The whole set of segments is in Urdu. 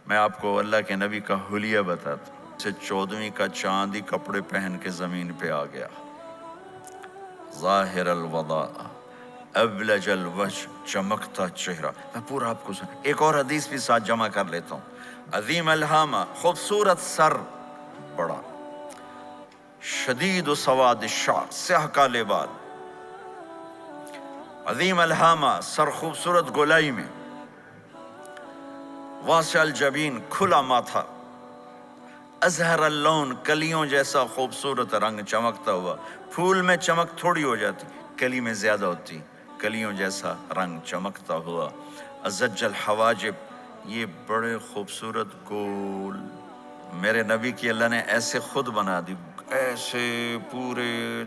میں آپ کو اللہ کے نبی کا حلیہ بتاتا ہوں۔ سے 14ویں کا چاندی کپڑے پہن کے زمین پہ آ گیا، ظاہر الوضاء ابلج الوجہ، چمکتا چہرہ۔ میں پورا آپ کو ایک اور حدیث بھی ساتھ جمع کر لیتا ہوں۔ عظیم الہامہ، خوبصورت سر، بڑا شدید سواد الشعر، سیاہ کالے بال، عظیم الہامہ، سر خوبصورت گولائی میں، واسع الجبین، کھلا ماتھا، ازہر اللون، کلیوں جیسا خوبصورت رنگ، چمکتا ہوا۔ پھول میں چمک تھوڑی ہو جاتی، کلی میں زیادہ ہوتی، کلیوں جیسا رنگ، چمکتا ہوا۔ ازج الحواجب، یہ بڑے خوبصورت گول، میرے نبی کی اللہ نے ایسے خود بنا دی، ایسے پورے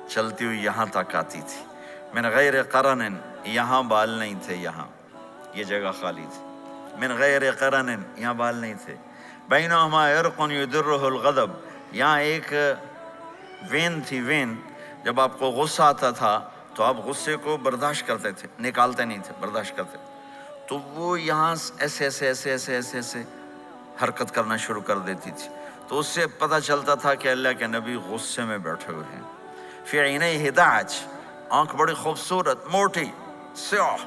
چلتی ہوئی یہاں تک آتی تھی۔ من غیر قرن، یہاں بال نہیں تھے، یہاں یہ جگہ خالی تھی۔ من غیر قرن، یہاں بال نہیں تھے۔ بینہما عرق یدرہ الغضب، یہاں ایک وین تھی، وین، جب آپ کو غصہ آتا تھا تو آپ غصے کو برداشت کرتے تھے، نکالتے نہیں تھے، برداشت کرتے، تو وہ یہاں ایسے ایسے ایسے ایسے ایسے ایسے حرکت کرنا شروع کر دیتی تھی، تو اس سے پتہ چلتا تھا کہ اللہ کے نبی غصے میں بیٹھے ہوئے ہیں۔ فی عینیہ دعج، آنکھ بڑی خوبصورت، موٹی، سیاہ،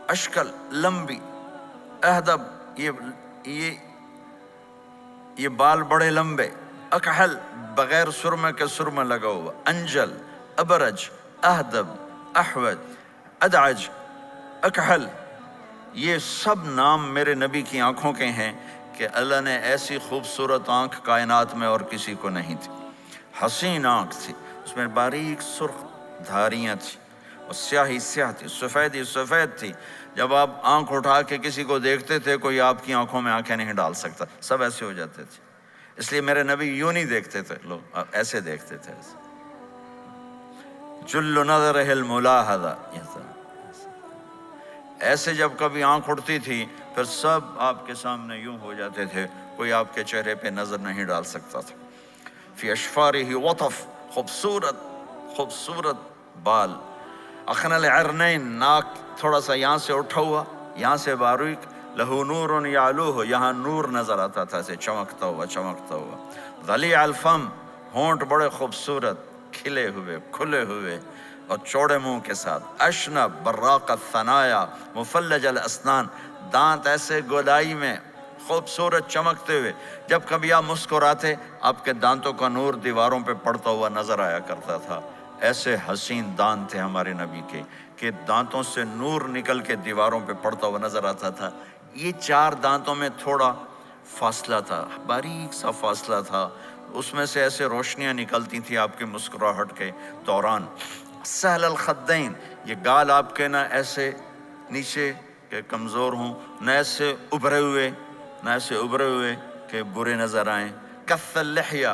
اشکل، لمبی، اہدب، یہ بال بڑے لمبے، اکحل، بغیر سرمے کے سرمہ لگا ہوا، انجل، ابرج، اہدب، احوج، ادعج، اکحل، یہ سب نام میرے نبی کی آنکھوں کے ہیں کہ اللہ نے ایسی خوبصورت آنکھ کائنات میں اور کسی کو نہیں تھی۔ حسین آنکھ تھی، اس میں باریک سرخ دھاریاں تھی، اور سیاہی سیاہ تھی، سفیدی سفید تھی۔ جب آپ آنکھ اٹھا کے کسی کو دیکھتے تھے، کوئی آپ کی آنکھوں میں آنکھیں نہیں ڈال سکتا، سب ایسے ہو جاتے تھے۔ اس لیے میرے نبی یوں نہیں دیکھتے تھے، لوگ ایسے دیکھتے تھے، جل نظرہ الملاحظہ، ایسے جب کبھی آنکھ اٹھتی تھی پھر سب آپ کے سامنے یوں ہو جاتے تھے، کوئی آپ کے چہرے پہ نظر نہیں ڈال سکتا تھا۔ فی اشفارہ وطف، خوبصورت خوبصورت بال، اخن العرنین، ناک تھوڑا سا یہاں سے اٹھا ہوا، یہاں سے باریک، لہو نور یعلوہ، یہاں نور نظر آتا تھا، اسے چمکتا ہوا چمکتا ہوا۔ ضلیع الفم، ہونٹ بڑے خوبصورت، کھلے ہوئے کھلے ہوئے اور چوڑے منہ کے ساتھ۔ اشنب براق الثنایا، مفلج الاسنان، دانت ایسے گودائی میں خوبصورت چمکتے ہوئے، جب کبھی آپ مسکراتے آپ کے دانتوں کا نور دیواروں پہ پڑتا ہوا نظر آیا کرتا تھا۔ ایسے حسین دانت تھے ہمارے نبی کے کہ دانتوں سے نور نکل کے دیواروں پہ پڑتا ہوا نظر آتا تھا۔ یہ 4 دانتوں میں تھوڑا فاصلہ تھا، باریک سا فاصلہ تھا، اس میں سے ایسے روشنیاں نکلتی تھیں آپ کی مسکراہٹ کے دوران۔ سہل الخدین، یہ گال آپ کے نہ ایسے نیچے کہ کمزور ہوں، نہ ایسے ابھرے ہوئے کہ برے نظر آئیں۔ کث اللحیہ،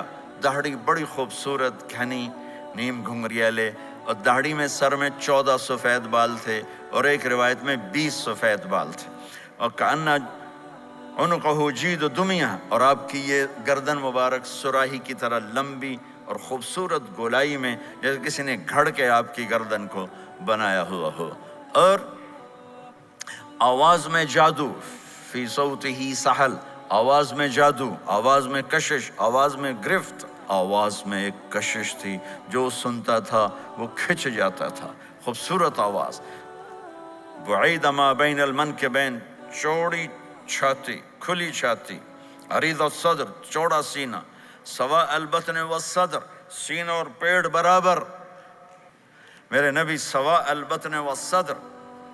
داڑھی بڑی خوبصورت گھنی، نیم گھنگریالے، اور داڑھی میں سر میں 14 سفید بال تھے، اور ایک روایت میں 20 سفید بال تھے۔ اور کأن عنقہ جید دمیہ، اور آپ کی یہ گردن مبارک سراہی کی طرح لمبی اور خوبصورت گولائی میں، جیسے کسی نے گھڑ کے آپ کی گردن کو بنایا ہوا ہو۔ اور آواز میں جادو، فی صوتہ سحل، آواز میں جادو، آواز میں کشش، آواز میں گرفت، آواز میں ایک کشش تھی، جو سنتا تھا وہ کھچ جاتا تھا، خوبصورت آواز۔ بعید ما بین المنکبین، چوڑی چھاتی، کھلی چھاتی، عریض الصدر، چوڑا سینہ، سواء البطن والصدر، سینہ اور پیٹ برابر، میرے نبی سواء البطن والصدر،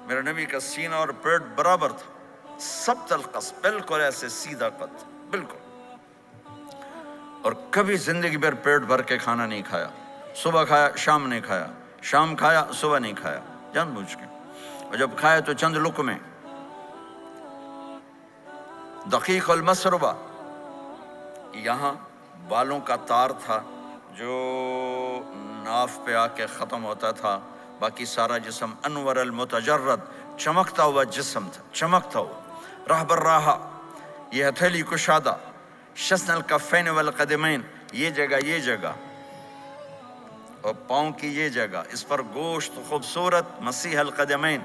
میرے نبی کا سینہ اور پیٹ برابر تھا، سبت القصد، بالکل ایسے سیدھا قد، بالکل، اور کبھی زندگی بھر پیٹ بھر کے کھانا نہیں کھایا، صبح کھایا شام نہیں کھایا، شام کھایا صبح نہیں کھایا، جان بوجھ کے، اور جب کھایا تو چند لقمے۔ دقیق المسربہ، یہاں بالوں کا تار تھا جو ناف پہ آ کے ختم ہوتا تھا، باقی سارا جسم انور المتجرد، چمکتا ہوا جسم تھا، چمکتا ہوا۔ راہ براہا، یہ ہتھیلی کشادہ، شسن الکفین والقدمین، یہ جگہ اور پاؤں کی یہ جگہ، اس پر گوشت خوبصورت، مسیح القدمین،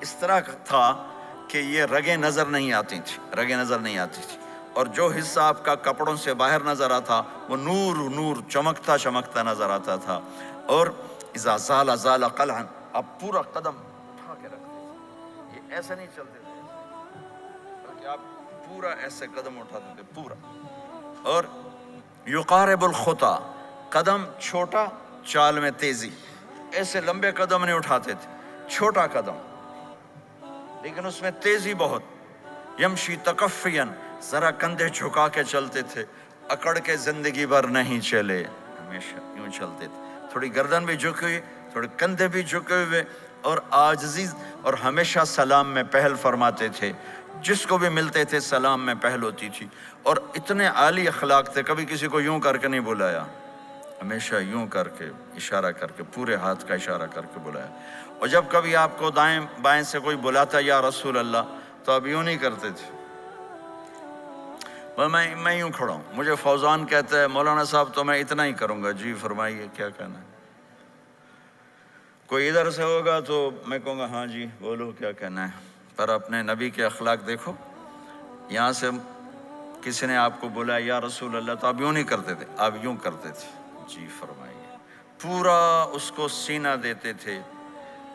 اس طرح تھا کہ یہ رگیں نظر نہیں آتی تھی، رگیں نظر نہیں آتی تھی، اور جو حصہ آپ کا کپڑوں سے باہر نظر آتا وہ نور نور چمکتا چمکتا نظر آتا تھا. اور اذا زال زال قلعا، آپ پورا قدم اٹھا کے رکھتے تھے، یہ ایسے نہیں چلتے تھے بلکہ آپ پورا ایسے قدم اٹھاتے تھے پورا. اور یقارب الخطا، قدم چھوٹا چال میں تیزی، ایسے لمبے قدم نہیں اٹھاتے تھے، چھوٹا قدم لیکن اس میں تیزی بہت. یمشی تکفین، ذرا کندھے جھکا کے چلتے تھے، اکڑ کے زندگی بھر نہیں چلے، ہمیشہ یوں چلتے تھے، تھوڑی گردن بھی جھکی ہوئی، تھوڑے کندھے بھی جھکے ہوئے، اور عاجزی، اور ہمیشہ سلام میں پہل فرماتے تھے، جس کو بھی ملتے تھے سلام میں پہل ہوتی تھی. اور اتنے عالی اخلاق تھے، کبھی کسی کو یوں کر کے نہیں بلایا، ہمیشہ یوں کر کے اشارہ کر کے، پورے ہاتھ کا اشارہ کر کے بلایا. اور جب کبھی آپ کو دائیں بائیں سے کوئی بلاتا یا رسول اللہ، تو آپ یوں نہیں کرتے تھے، میں یوں کھڑا ہوں، مجھے فوزان کہتا ہے مولانا صاحب تو میں اتنا ہی کروں گا. جی فرمائیے کیا کہنا ہے. کوئی ادھر سے ہوگا تو میں کہوں گا ہاں جی بولو کیا کہنا ہے. پر اپنے نبی کے اخلاق دیکھو، یہاں سے کسی نے آپ کو بولا یا رسول اللہ تو آپ یوں نہیں کرتے تھے، آپ یوں کرتے تھے. جی فرمائیے، پورا اس کو سینہ دیتے تھے.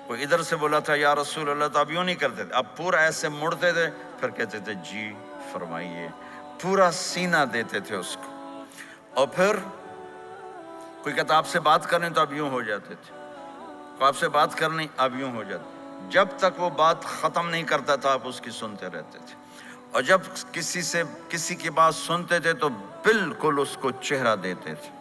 کوئی ادھر سے بولا تھا یا رسول اللہ تو آپ یوں نہیں کرتے تھے، آپ پورا ایسے مڑتے تھے، پھر کہتے تھے جی فرمائیے، پورا سینہ دیتے تھے اس کو. اور پھر کوئی کہتا آپ سے بات کریں تو آپ یوں ہو جاتے تھے، کوئی آپ سے بات کرنی آپ یوں ہو جاتے، جب تک وہ بات ختم نہیں کرتا تھا آپ اس کی سنتے رہتے تھے. اور جب کسی کی بات سنتے تھے تو بالکل اس کو چہرہ دیتے تھے.